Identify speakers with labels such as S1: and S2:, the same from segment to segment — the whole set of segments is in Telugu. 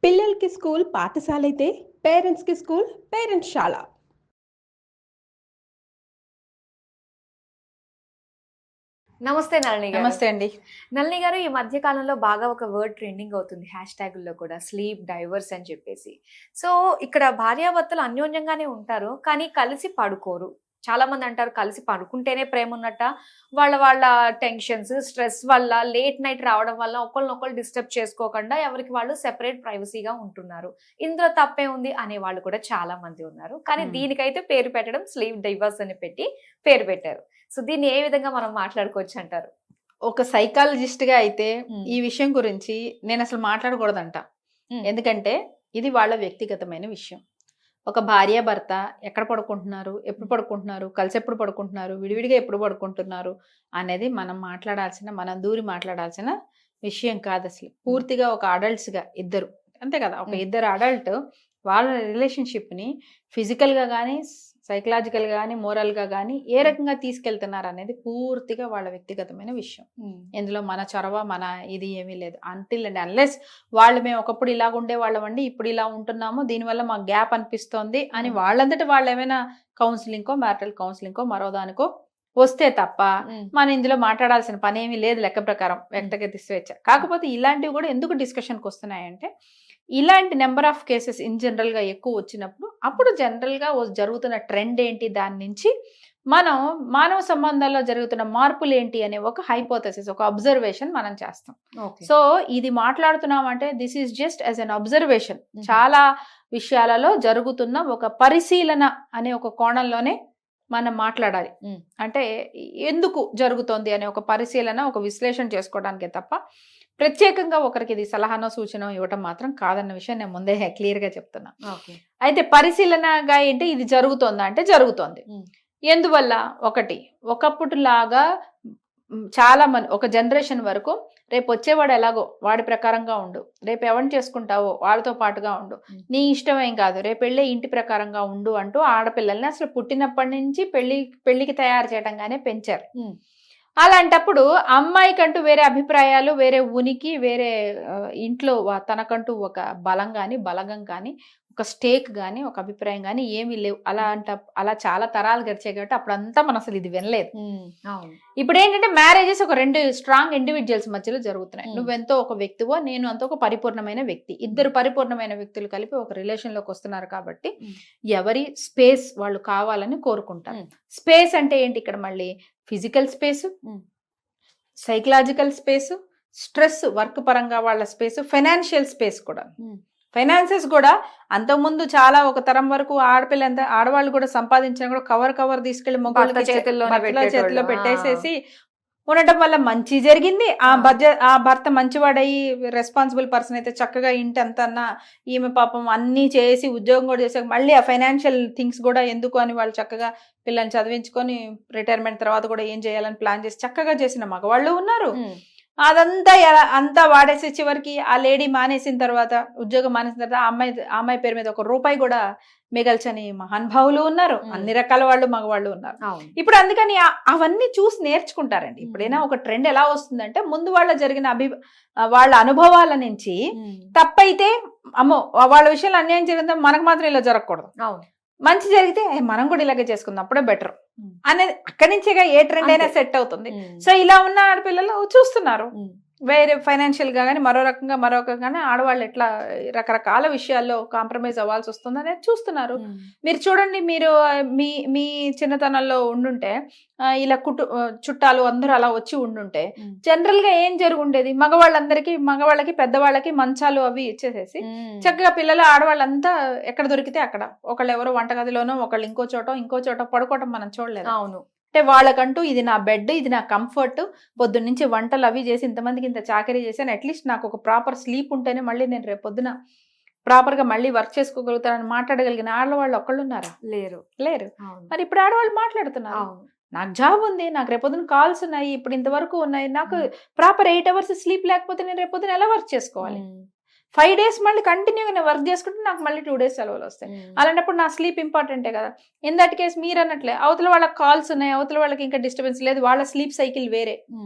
S1: పిల్లలకి స్కూల్ పాఠశాలైతే పేరెంట్స్‌కి స్కూల్ పేరెంట్స్‌శాల.
S2: నమస్తే నళిని గారు.
S3: నమస్తే అండి.
S2: నళిని గారు, ఈ మధ్య కాలంలో బాగా ఒక వర్డ్ ట్రెండింగ్ అవుతుంది. హ్యాష్ ట్యాగుల్లో కూడా స్లీప్ డైవర్స్ అని చెప్పేసి. సో ఇక్కడ భార్యాభర్తలు అన్యోన్యంగానే ఉంటారు, కానీ కలిసి పడుకోరు. చాలా మంది అంటారు కలిసి పడుకుంటేనే ప్రేమ ఉన్నట్ట. వాళ్ళ వాళ్ళ టెన్షన్స్, స్ట్రెస్ వల్ల లేట్ నైట్ రావడం వల్ల ఒకళ్ళనొకళ్ళు డిస్టర్బ్ చేసుకోకుండా ఎవరికి వాళ్ళు సెపరేట్ ప్రైవసీగా ఉంటున్నారు. ఇందులో తప్పే ఉంది అనే వాళ్ళు కూడా చాలా మంది ఉన్నారు. కానీ దీనికైతే పేరు పెట్టడం స్లీప్ డైవర్స్ అని పెట్టి పేరు పెట్టారు. సో దీన్ని ఏ విధంగా మనం మాట్లాడుకోవచ్చు అంటారు?
S3: ఒక సైకాలజిస్ట్ గా అయితే ఈ విషయం గురించి నేను అసలు మాట్లాడకూడదంట. ఎందుకంటే ఇది వాళ్ళ వ్యక్తిగతమైన విషయం. ఒక భార్య భర్త ఎక్కడ పడుకుంటున్నారు, ఎప్పుడు పడుకుంటున్నారు, కలిసి ఎప్పుడు పడుకుంటున్నారు, విడివిడిగా ఎప్పుడు పడుకుంటున్నారు అనేది మనం దూరి మాట్లాడాల్సిన విషయం కాదు. అసలు పూర్తిగా ఒక అడల్ట్స్ గా ఇద్దరు, అంతే కదా, ఒక ఇద్దరు అడల్ట్ వాళ్ళ రిలేషన్షిప్ ని ఫిజికల్ గా కానీ, సైకలాజికల్ గా కానీ, మోరల్ గా కానీ ఏ రకంగా తీసుకెళ్తున్నారు అనేది పూర్తిగా వాళ్ళ వ్యక్తిగతమైన విషయం. ఇందులో మన చొరవ, మన ఇది ఏమీ లేదు. అంటిల్ అండ్ అన్లెస్ వాళ్ళు మేము ఒకప్పుడు ఇలా ఉండేవాళ్ళం అండి, ఇప్పుడు ఇలా ఉంటున్నాము, దీనివల్ల మాకు గ్యాప్ అనిపిస్తోంది అని వాళ్ళంతటి వాళ్ళు ఏమైనా కౌన్సిలింగ్కో, మ్యారిటల్ కౌన్సిలింగ్కో, మరో దానికో వస్తే తప్ప మనం ఇందులో మాట్లాడాల్సిన పని ఏమీ లేదు. లెక్క ప్రకారం వ్యక్తిగత స్వేచ్ఛ. కాకపోతే ఇలాంటివి కూడా ఎందుకు డిస్కషన్కి వస్తున్నాయంటే, ఇలాంటి number of cases in general గా ఎక్కువ వచ్చినప్పుడు అప్పుడు జనరల్ గా జరుగుతున్న ట్రెండ్ ఏంటి, దాని నుంచి మనం మానవ సంబంధాల్లో జరుగుతున్న మార్పులు ఏంటి అనే ఒక హైపోథెసిస్, ఒక అబ్జర్వేషన్ మనం చేస్తాం. సో ఇది మాట్లాడుతున్నాం అంటే this is just as an observation. చాలా విషయాలలో జరుగుతున్న ఒక పరిశీలన అనే ఒక కోణంలోనే మనం మాట్లాడాలి. అంటే ఎందుకు జరుగుతోంది అనే ఒక పరిశీలన, ఒక విశ్లేషణ చేసుకోవడానికే తప్ప ప్రత్యేకంగా ఒకరికి ఇది సలహానో సూచన ఇవ్వటం మాత్రం కాదన్న విషయం నేను ముందే క్లియర్ గా చెప్తున్నా. అయితే పరిశీలనగా ఏంటి, ఇది జరుగుతోందా అంటే జరుగుతోంది. ఎందువల్ల? ఒకప్పుడు లాగా చాలా మంది, ఒక జనరేషన్ వరకు రేపు వచ్చేవాడు ఎలాగో వాడి ప్రకారంగా ఉండు, రేపు ఎవరిని చేసుకుంటావో వాళ్ళతో పాటుగా ఉండు, నీ ఇష్టం ఏం కాదు, రేపు వెళ్ళే ఇంటి ప్రకారంగా ఉండు అంటూ ఆడపిల్లల్ని అసలు పుట్టినప్పటి నుంచి పెళ్లికి తయారు చేయడంగానే పెంచారు. అలాంటప్పుడు అమ్మాయికంటూ వేరే అభిప్రాయాలు, వేరే ఉనికి, వేరే ఇంట్లో తనకంటూ ఒక బలం కానీ, బలగం కానీ, ఒక స్టేక్ కానీ, ఒక అభిప్రాయం కానీ ఏమీ లేవు. అలా చాలా తరాలు గడిచాయి కాబట్టి అప్పుడంతా మనం అసలు ఇది వినలేదు. ఇప్పుడు ఏంటంటే మ్యారేజెస్ ఒక రెండు స్ట్రాంగ్ ఇండివిజువల్స్ మధ్యలో జరుగుతున్నాయి. నువ్వెంతో ఒక వ్యక్తివో, నేను అంత ఒక పరిపూర్ణమైన వ్యక్తి, ఇద్దరు పరిపూర్ణమైన వ్యక్తులు కలిపి ఒక రిలేషన్ లోకి వస్తున్నారు కాబట్టి ఎవరి స్పేస్ వాళ్ళు కావాలని కోరుకుంటారు. స్పేస్ అంటే ఏంటి ఇక్కడ? మళ్ళీ physical space, psychological space, stress work పరంగా వాళ్ళ స్పేసు, ఫైనాన్షియల్ స్పేస్ కూడా. ఫైనాన్సెస్ కూడా అంతకుముందు చాలా ఒక తరం వరకు ఆడవాళ్ళు కూడా సంపాదించిన కూడా కవర్ తీసుకెళ్లి మొగ్గుల చేతిలో పెట్టేసేసి ఉండటం వల్ల మంచి జరిగింది. ఆ భర్త మంచివాడయి రెస్పాన్సిబుల్ పర్సన్ అయితే చక్కగా ఇంటి అంతన్నా, ఈమె పాపం అన్ని చేసి ఉద్యోగం కూడా చేసాక మళ్ళీ ఆ ఫైనాన్షియల్ థింగ్స్ కూడా ఎందుకు అని వాళ్ళు చక్కగా పిల్లల్ని చదివించుకొని రిటైర్మెంట్ తర్వాత కూడా ఏం చేయాలని ప్లాన్ చేసి చక్కగా చేసిన మగవాళ్ళు ఉన్నారు. అంతా వాడేసి చివరికి ఆ లేడీ మానేసిన తర్వాత, ఉద్యోగం మానేసిన తర్వాత ఆ అమ్మాయి పేరు మీద ₹1 కూడా మిగల్చని మహానుభావులు ఉన్నారు. అన్ని రకాల వాళ్ళు, మగవాళ్ళు ఉన్నారు. ఇప్పుడు అందుకని అవన్నీ చూసి నేర్చుకుంటారండి. ఇప్పుడైనా ఒక ట్రెండ్ ఎలా వస్తుందంటే, ముందు వాళ్ళ జరిగిన వాళ్ళ అనుభవాల నుంచి తప్పైతే అమ్మో వాళ్ళ విషయంలో అన్యాయం జరిగిందో మనకు మాత్రం ఇలా జరగకూడదు, మంచి జరిగితే మనం కూడా ఇలాగే చేసుకుందాం అప్పుడే బెటర్ అనేది అక్కడి నుంచేగా ఏ ట్రెండ్ అయినా సెట్ అవుతుంది. సో ఇలా ఉన్న ఆడపిల్లలు చూస్తున్నారు, వేరే ఫైనాన్షియల్ గా కానీ మరో రకంగా ఆడవాళ్ళు ఎట్లా రకరకాల విషయాల్లో కాంప్రమైజ్ అవ్వాల్సి వస్తుంది అనేది చూస్తున్నారు. మీరు చూడండి, మీరు మీ చిన్నతనంలో ఉండుంటే ఇలా చుట్టాలు అందరూ అలా వచ్చి ఉండుంటే జనరల్ గా ఏం జరుగుండేది? మగవాళ్ళకి పెద్దవాళ్ళకి మంచాలు అవి ఇచ్చేసేసి చక్కగా పిల్లలు ఆడవాళ్ళంతా ఎక్కడ దొరికితే అక్కడ, ఒకళ్ళు ఎవరో వంటగదిలోనో, ఒకళ్ళు ఇంకో చోట పడుకోవటం మనం చూడలేదు. అవును, అంటే వాళ్ళకంటూ ఇది నా బెడ్, ఇది నా కంఫర్ట్, పొద్దున్న నుంచి వంటలు అవి చేసి ఇంతమందికి ఇంత చాకరీ చేశాను, అట్లీస్ట్ నాకు ఒక ప్రాపర్ స్లీప్ ఉంటేనే మళ్ళీ నేను రేపు పొద్దున ప్రాపర్ గా మళ్ళీ వర్క్ చేసుకోగలుగుతానని మాట్లాడగలిగిన ఆడవాళ్ళు ఒక్కళ్ళున్నారా? లేరు. మరి ఇప్పుడు ఆడవాళ్ళు మాట్లాడుతున్నారు, నాకు జాబ్ ఉంది, నాకు రేపొద్దున కాల్స్ ఉన్నాయి, ఇప్పుడు ఇంతవరకు ఉన్నాయి, నాకు ప్రాపర్ 8 hours స్లీప్ లేకపోతే నేను రేపొద్దున ఎలా వర్క్ చేసుకోవాలి? 5 days మళ్ళీ కంటిన్యూగా వర్క్ చేసుకుంటే నాకు మళ్ళీ 2 days సెలవులు వస్తాయి. అలాంటప్పుడు నా స్లీప్ ఇంపార్టెంటే కదా. ఇన్ దట్ కేసు మీరు అన్నట్లే అవతల వాళ్ళకి కాల్స్ ఉన్నాయి, అవతల వాళ్ళకి ఇంకా డిస్టర్బెన్స్ లేదు, వాళ్ళ స్లీప్ సైకిల్ వేరే.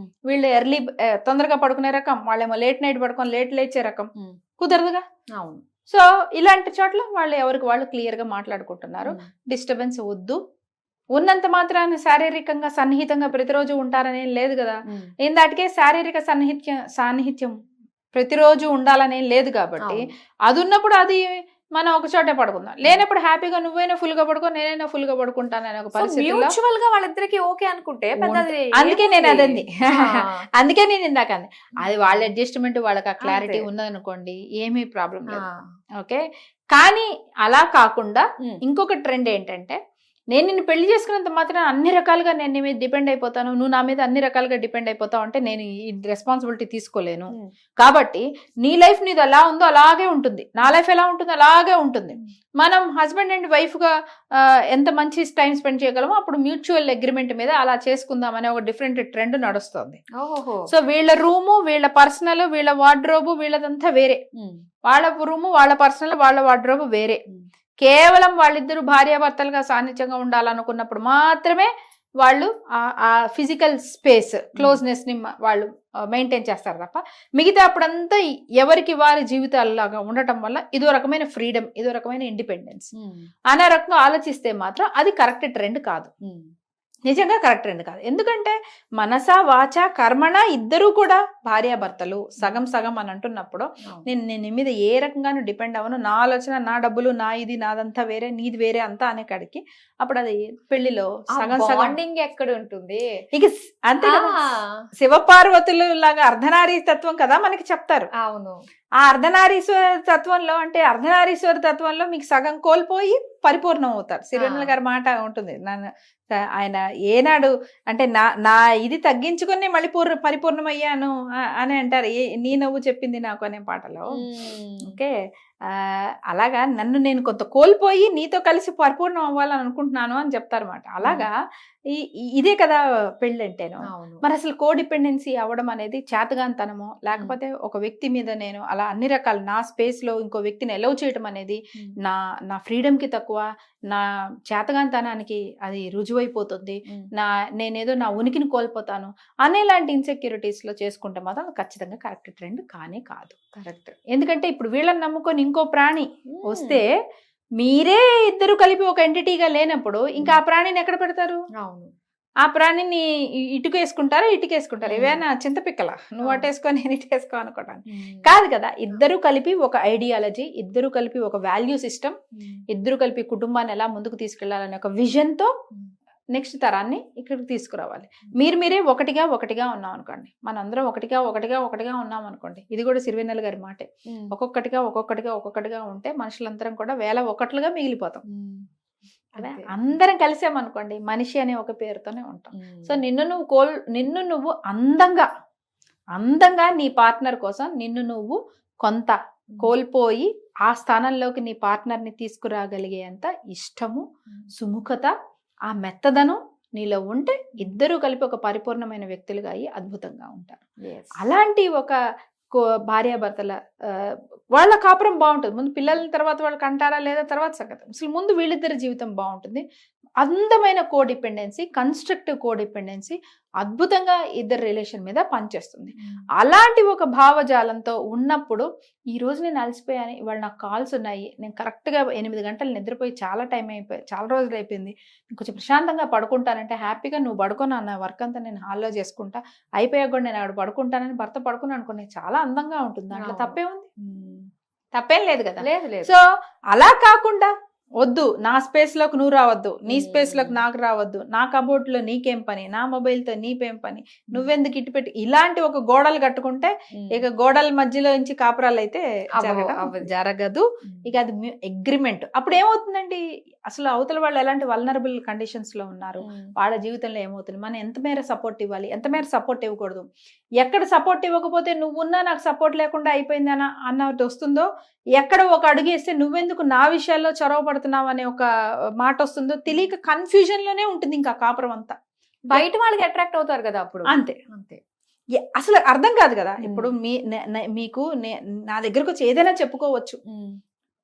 S3: వీళ్ళు ఎర్లీ తొందరగా పడుకునే రకం, వాళ్ళేమో లేట్ నైట్ పడుకొని లేట్ లేచే రకం. కుదరదుగా.
S2: అవును.
S3: సో ఇలాంటి చోట్ల వాళ్ళు ఎవరికి వాళ్ళు క్లియర్ గా మాట్లాడుకుంటున్నారు. డిస్టర్బెన్స్ వద్దు. ఉన్నంత మాత్రాన్ని శారీరకంగా సన్నిహితంగా ప్రతిరోజు ఉంటారనేం లేదు కదా. ఏందాటికే శారీరక సాన్నిహిత్యం ప్రతిరోజు ఉండాలనేం లేదు కాబట్టి అది ఉన్నప్పుడు అది మనం ఒక చోటే పడుకుందాం. లేనప్పుడు హ్యాపీగా నువ్వైనా ఫుల్ గా పడుకో, నేనైనా ఫుల్ గా పడుకుంటానని ఒక పరిస్థితిలో
S2: మ్యూచువల్ గా వాళ్ళిద్దరికి ఓకే అనుకుంటే పెద్దది
S3: అందుకే నేను
S2: ఏముంది?
S3: అదండి అందుకే నేను ఇందాక అంది అది వాళ్ళ అడ్జస్ట్మెంట్ వాళ్ళకి ఆ క్లారిటీ
S2: అంతే.
S3: ఉన్నదనుకోండి ఏమీ ప్రాబ్లం లేదు.
S2: ఆ.
S3: ఓకే. కానీ అలా కాకుండా ఇంకొక ట్రెండ్ ఏంటంటే నేను నిన్ను పెళ్లి చేసుకున్నంత మాత్రం అన్ని రకాలుగా నేను నీ మీద డిపెండ్ అయిపోతాను, నువ్వు నా మీద అన్ని రకాలుగా డిపెండ్ అయిపోతావు అంటే నేను ఈ రెస్పాన్సిబిలిటీ తీసుకోలేను. కాబట్టి నీ లైఫ్ నీది ఎలా ఉందో అలాగే ఉంటుంది, నా లైఫ్ ఎలా ఉంటుందో అలాగే ఉంటుంది. మనం హస్బెండ్ అండ్ వైఫ్ గా ఎంత మంచి టైం స్పెండ్ చేయగలమో అప్పుడు మ్యూచువల్ అగ్రిమెంట్ మీద అలా చేసుకుందాం అనే ఒక డిఫరెంట్ ట్రెండ్ నడుస్తుంది.
S2: ఓహో.
S3: సో వీళ్ళ రూము, వీళ్ళ పర్సనల్, వీళ్ళ వార్డ్రోబు వీళ్ళదంతా వేరే. వాళ్ళ రూము, వాళ్ళ పర్సనల్, వాళ్ళ వార్డ్రోబు వేరే. కేవలం వాళ్ళిద్దరు భార్యాభర్తలుగా సాన్నిధ్యంగా ఉండాలనుకున్నప్పుడు మాత్రమే వాళ్ళు ఆ ఫిజికల్ స్పేస్ క్లోజ్నెస్ ని వాళ్ళు మెయింటైన్ చేస్తారు తప్ప మిగతా అప్పుడంతా ఎవరికి వారి జీవితాలలాగా ఉండటం వల్ల ఇదో రకమైన ఫ్రీడమ్, ఇదో రకమైన ఇండిపెండెన్స్ అనే రకంగా ఆలోచిస్తే మాత్రం అది కరెక్ట్ ట్రెండ్ కాదు. నిజంగా కరెక్ట్ ట్రెండ్ కాదు. ఎందుకంటే మనస వాచ కర్మణ ఇద్దరూ కూడా భార్యాభర్తలు సగం సగం అని అంటున్నప్పుడు నేను నీ మీద ఏ రకంగానూ డిపెండ్ అవ్వను, నా ఆలోచన, నా డబ్బులు, నా ఇది, నాదంతా వేరే, నీది వేరే అంతా అనే కాడికి అప్పుడు అది పెళ్లిలో సగం సగం
S2: ఎక్కడ ఉంటుంది
S3: ఇక అంతే కదా. శివపార్వతులు లాగా అర్ధనారీ తత్వం కదా మనకి చెప్తారు.
S2: అవును.
S3: ఆ అర్ధనారీశ్వర తత్వంలో అంటే అర్ధనారీశ్వర తత్వంలో మీకు సగం కోల్పోయి పరిపూర్ణం అవుతారు. సిరివెన్నెల గారి మాట ఉంటుంది, ఆయన ఏనాడు అంటే నా ఇది తగ్గించుకుని మళ్ళీ పరిపూర్ణమయ్యాను అని అంటారు. నీ నవ్వు చెప్పింది నాకు అనే పాటలో. ఓకే. అలాగా నన్ను నేను కొంత కోల్పోయి నీతో కలిసి పరిపూర్ణం అవ్వాలని అనుకుంటున్నాను అని చెప్తారన్నమాట. అలాగా ఇదే కదా పెళ్ళి అంటేను. మరి అసలు కోడిపెండెన్సీ అవ్వడం అనేది చేతగానితనమో లేకపోతే ఒక వ్యక్తి మీద నేను అలా అన్ని రకాల నా స్పేస్ లో ఇంకో వ్యక్తిని ఎలవ్ చేయడం అనేది నా ఫ్రీడమ్ కి తక్కువ, నా చేతగానితనానికి అది రుజువైపోతుంది, నేనేదో నా ఉనికిని కోల్పోతాను అనేలాంటి ఇన్సెక్యూరిటీస్ లో చేసుకుంటే మాత్రం ఖచ్చితంగా కరెక్ట్ ట్రెండ్ కానే కాదు. కరెక్ట్. ఎందుకంటే ఇప్పుడు వీళ్ళని నమ్ముకొని ఇంకో ప్రాణి వస్తే మీరే ఇద్దరు కలిపి ఒక ఎంటిటీగా లేనప్పుడు ఇంకా ఆ ప్రాణిని ఎక్కడ పెడతారు?
S2: అవును.
S3: ఆ ప్రాణిని ఇటుకేసుకుంటారా ఇటుకేసుకుంటారా? ఏవైనా చింతపిక్కల నువ్వు అటేసుకో నేను ఇటుకేసుకో అనుకోవటాను కాదు కదా. ఇద్దరు కలిపి ఒక ఐడియాలజీ, ఇద్దరు కలిపి ఒక వాల్యూ సిస్టమ్, ఇద్దరు కలిపి కుటుంబాన్ని ఎలా ముందుకు తీసుకెళ్లాలనే ఒక విజన్ తో నెక్స్ట్ తరాన్ని ఇక్కడికి తీసుకురావాలి. మీరే ఒకటిగా ఉన్నాం అనుకోండి, మనందరం ఒకటిగా ఉన్నాం అనుకోండి, ఇది కూడా సిరివెన్నెల గారి మాటే. ఒక్కొక్కటిగా ఉంటే మనుషులందరం కూడా వేల ఒకట్లుగా మిగిలిపోతాం. అందరం కలిసామనుకోండి మనిషి అనే ఒక పేరుతోనే ఉంటాం. సో నిన్ను నువ్వు అందంగా నీ పార్ట్నర్ కోసం నిన్ను నువ్వు కొంత కోల్పోయి ఆ స్థానంలోకి నీ పార్ట్నర్ ని తీసుకురాగలిగేంత ఇష్టము, సుముఖత, ఆ మెత్తదనం నీలో ఉంటే ఇద్దరూ కలిపి ఒక పరిపూర్ణమైన వ్యక్తులుగా అయ్యి అద్భుతంగా ఉంటారు. అలాంటి ఒక భార్యాభర్తల వాళ్ళ కాపురం బాగుంటుంది. ముందు పిల్లల తర్వాత వాళ్ళకి అంటారా లేదా తర్వాత సంగతి. అసలు ముందు వీళ్ళిద్దరి జీవితం బాగుంటుంది. అందమైన కోడిపెండెన్సీ, కన్స్ట్రక్టివ్ కోడిపెండెన్సీ అద్భుతంగా ఇద్దరు రిలేషన్ మీద పనిచేస్తుంది. అలాంటి ఒక భావజాలంతో ఉన్నప్పుడు ఈ రోజు నేను అలసిపోయాను, ఇవాళ నాకు కాల్స్ ఉన్నాయి, నేను కరెక్ట్గా 8 గంటలు నిద్రపోయి చాలా టైం అయిపోయి చాలా రోజులు అయిపోయింది, కొంచెం ప్రశాంతంగా పడుకుంటానంటే హ్యాపీగా నువ్వు పడుకున్నా, నా వర్క్ అంతా నేను హాల్లో చేసుకుంటా, అయిపోయాక కూడా నేను ఆవిడ పడుకుంటానని భర్త పడుకున్నాను అనుకునే చాలా అందంగా ఉంటుంది. దాంట్లో తప్పే ఉంది? తప్పేం లేదు కదా. సో అలా కాకుండా వద్దు, నా స్పేస్ లోకి నువ్వు రావద్దు, నీ స్పేస్ లోకి నాకు రావద్దు, నా కబోర్డ్ లో నీకేం పని, నా మొబైల్ తో నీకేం పని, నువ్వెందుకు ఇటు పెట్టి ఇలాంటి ఒక గోడలు కట్టుకుంటే ఇక గోడల మధ్యలో నుంచి కాపురాలు అయితే జరగదు. ఇక అది అగ్రిమెంట్. అప్పుడు ఏమవుతుందండి, అసలు అవతల వాళ్ళు ఎలాంటి వల్నరబుల్ కండిషన్స్ లో ఉన్నారు, వాళ్ళ జీవితంలో ఏమవుతుంది, మనం ఎంత మేర సపోర్ట్ ఇవ్వాలి, ఎంత మేర సపోర్ట్ ఇవ్వకూడదు, ఎక్కడ సపోర్ట్ ఇవ్వకపోతే నువ్వున్నా నాకు సపోర్ట్ లేకుండా అయిపోయింది అన్నట్టు వస్తుందో, ఎక్కడ ఒక అడుగు వేస్తే నువ్వెందుకు నా విషయాల్లో చొరవ పడుతున్నావు అనే ఒక మాట వస్తుందో తెలియక కన్ఫ్యూజన్ లోనే ఉంటుంది ఇంకా కాపురం అంతా.
S2: బయట వాళ్ళకి అట్రాక్ట్ అవుతారు కదా అప్పుడు.
S3: అంతే అసలు అర్థం కాదు కదా. ఇప్పుడు మీకు నా దగ్గరకు వచ్చి ఏదైనా చెప్పుకోవచ్చు,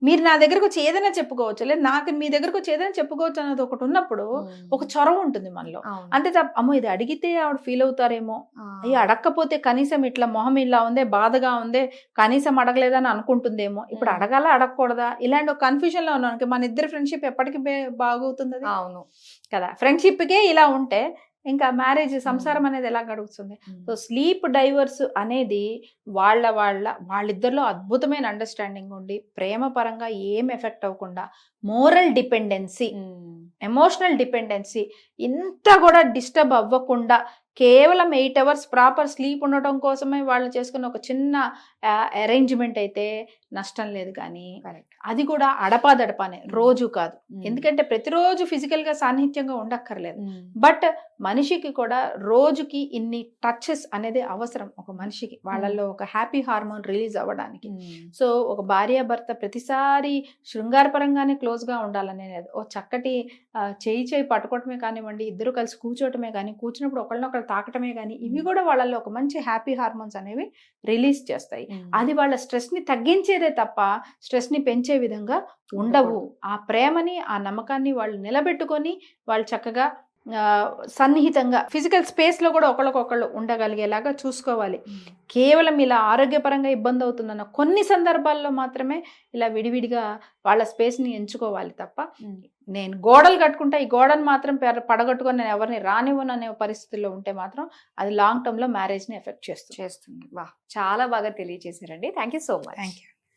S3: మీరు నా దగ్గరకు వచ్చి ఏదైనా చెప్పుకోవచ్చు, లేదు నాకు మీ దగ్గరకు వచ్చి ఏదైనా చెప్పుకోవచ్చు అన్నది ఒకటి ఉన్నప్పుడు ఒక చొరవ ఉంటుంది మనలో.
S2: అవును.
S3: అంతే తప్ప అమ్మో ఇది అడిగితే ఆవిడ ఫీల్ అవుతారేమో,
S2: ఆ.
S3: అయ్యో అడగకపోతే కనీసం ఇట్లా మొహం ఇలా ఉందే, బాధగా ఉందే, కనీసం అడగలేదని అనుకుంటుందేమో, ఇప్పుడు అడగాలా అడగకూడదా, ఇలాంటి ఒక కన్ఫ్యూజన్ లో ఉన్నాను. మన ఇద్దరు ఫ్రెండ్షిప్ ఎప్పటికీ బాగవుతుంది అది
S2: అవును
S3: కదా. ఫ్రెండ్షిప్కే ఇలా ఉంటే ఇంకా మ్యారేజ్ సంసారం అనేది ఎలా గడుస్తుంది. సో స్లీప్ డైవర్స్ అనేది వాళ్ళిద్దరిలో అద్భుతమైన అండర్స్టాండింగ్ ఉండి ప్రేమ పరంగా ఏం ఎఫెక్ట్ అవ్వకుండా మోరల్ డిపెండెన్సీ, ఎమోషనల్ డిపెండెన్సీ ఇంత కూడా డిస్టర్బ్ అవ్వకుండా కేవలం 8 hours ప్రాపర్ స్లీప్ ఉండటం కోసమే వాళ్ళు చేసుకున్న ఒక చిన్న అరేంజ్మెంట్ అయితే నష్టం లేదు. కానీ అది కూడా అడపాదడపానే, రోజు కాదు. ఎందుకంటే ప్రతిరోజు ఫిజికల్ గా సాన్నిహిత్యంగా ఉండక్కర్లేదు, బట్ మనిషికి కూడా రోజుకి ఇన్ని టచెస్ అనేది అవసరం ఒక మనిషికి, వాళ్ళల్లో ఒక హ్యాపీ హార్మోన్ రిలీజ్ అవ్వడానికి. సో ఒక భార్యాభర్త ప్రతిసారి శృంగారపరంగానే క్లోజ్ గా ఉండాలనే లేదు, ఓ చక్కటి చేయి పట్టుకోవటమే కానివ్వండి, ఇద్దరు కలిసి కూర్చోవటమే కానీ, కూర్చున్నప్పుడు ఒకళ్ళనొకళ్ళు తాకటమే కానీ, ఇవి కూడా వాళ్ళల్లో ఒక మంచి హ్యాపీ హార్మోన్స్ అనేవి రిలీజ్ చేస్తాయి. అది వాళ్ళ స్ట్రెస్ ని తగ్గించేదే తప్ప స్ట్రెస్ ని పెంచే విధంగా ఉండవు. ఆ ప్రేమని, ఆ నమ్మకాన్ని వాళ్ళు నిలబెట్టుకొని వాళ్ళు చక్కగా సన్నిహితంగా ఫిజికల్ స్పేస్ లో కూడా ఒకళ్ళకొకళ్ళు ఉండగలిగేలాగా చూసుకోవాలి. కేవలం ఇలా ఆరోగ్యపరంగా ఇబ్బంది అవుతుందన్న కొన్ని సందర్భాల్లో మాత్రమే ఇలా విడివిడిగా వాళ్ళ స్పేస్ ని ఎంచుకోవాలి తప్ప, నేను గోడలు కట్టుకుంటా ఈ గోడను మాత్రం పడగొట్టుకొని నేను ఎవరిని రానివ్వను అనే పరిస్థితుల్లో ఉంటే మాత్రం అది లాంగ్ టర్మ్ లో మ్యారేజ్ ని ఎఫెక్ట్ చేస్తుంది.
S2: వా, చాలా బాగా తెలియజేశారండి. Thank you so much.
S3: Thank you.